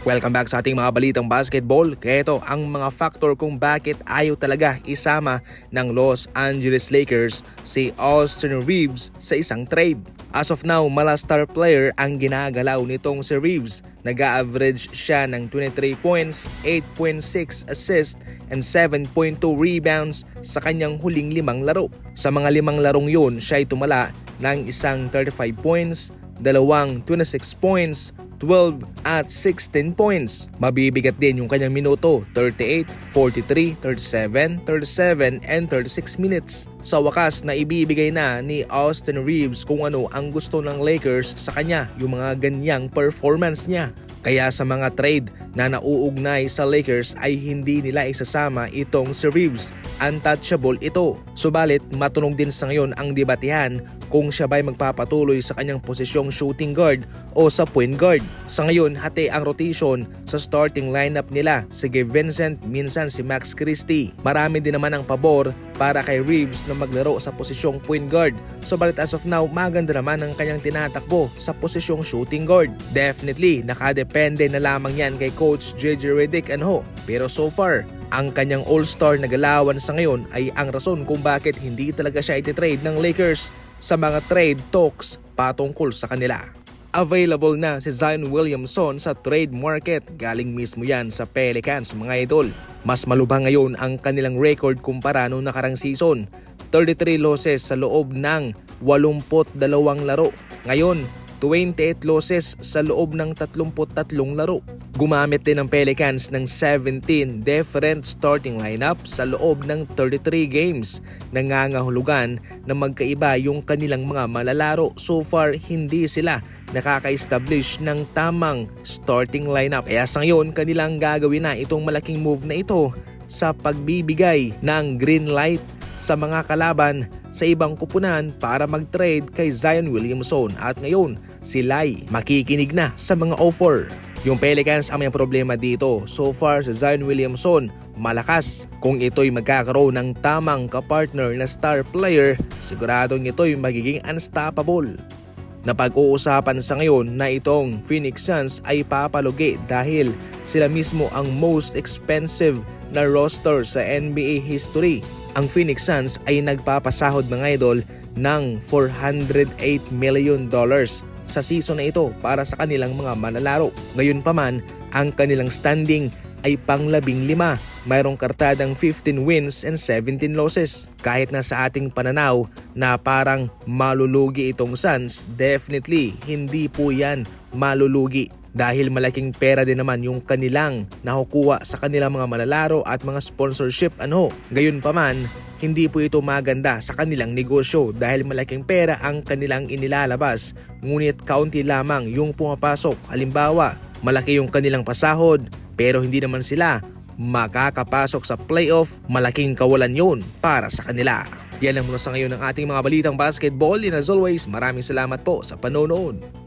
Welcome back sa ating mga balitang basketball. Kaya ito ang mga factor kung bakit ayaw talaga isama ng Los Angeles Lakers si Austin Reaves sa isang trade. As of now, mala star player ang ginagalaw nitong si Reaves. Nag-a-average siya ng 23 points, 8.6 assists, and 7.2 rebounds sa kanyang huling 5 laro. Sa mga 5 larong yun, siya ay tumala ng isang 35 points, dalawang 26 points, 12 at 16 points. Mabibigat din yung kanyang minuto, 38, 43, 37, 37, and 36 minutes. Sa wakas na ibibigay na ni Austin Reaves kung ano ang gusto ng Lakers sa kanya, yung mga ganyang performance niya. Kaya sa mga trade na nauugnay sa Lakers ay hindi nila isasama itong si Reaves. Untouchable ito. Subalit matunog din sa ngayon ang debatehan kung siya ba'y magpapatuloy sa kanyang posisyong shooting guard o sa point guard. Sa ngayon, hati ang rotation sa starting lineup nila. Sige Vincent, minsan si Max Christie. Marami din naman ang pabor para kay Reaves na maglaro sa posisyong point guard. Subalit as of now, maganda naman ang kanyang tinatakbo sa posisyong shooting guard. Definitely, nakadepende na lamang yan kay Coach JJ Redick Pero so far, ang kanyang all-star na galawan sa ngayon ay ang rason kung bakit hindi talaga siya ititrade ng Lakers sa mga trade talks patungkol sa kanila. Available na si Zion Williamson sa trade market, galing mismo yan sa Pelicans mga idol. Mas malubhang ngayon ang kanilang record kumpara noong nakarang season. 33 losses sa loob ng 82 laro. Ngayon, 28 losses sa loob ng 33 laro. Gumamit din ng Pelicans ng 17 different starting lineup sa loob ng 33 games. Nangangahulugan na magkaiba yung kanilang mga malalaro. So far, hindi sila nakaka-establish ng tamang starting lineup. Kaya sa ngayon, kanilang gagawin na itong malaking move na ito sa pagbibigay ng green light sa mga kalaban sa ibang kupunan para mag-trade kay Zion Williamson. At ngayon, sila'y makikinig na sa mga offer. Yung Pelicans ang may problema dito. So far sa Zion Williamson, malakas. Kung ito'y magkakaroon ng tamang kapartner na star player, siguradong ito'y magiging unstoppable. Napag-uusapan sa ngayon na itong Phoenix Suns ay papalugi dahil sila mismo ang most expensive na roster sa NBA history. Ang Phoenix Suns ay nagpapasahod mga idol ng $408 million sa season na ito para sa kanilang mga manlalaro. Ngayon pa man, ang kanilang standing ay pang-15. Mayroong kartadang 15 wins and 17 losses. Kahit na sa ating pananaw na parang malulugi itong Suns, definitely hindi po yan malulugi. Dahil malaking pera din naman yung kanilang nakukuha sa kanilang mga manlalaro at mga sponsorship Gayon pa man, hindi po ito maganda sa kanilang negosyo dahil malaking pera ang kanilang inilalabas. Ngunit kaunti lamang yung pumapasok. Halimbawa, malaki yung kanilang pasahod pero hindi naman sila makakapasok sa playoff. Malaking kawalan yun para sa kanila. Yan lang muna sa ngayon ng ating mga balitang basketball. And as always, maraming salamat po sa panonood.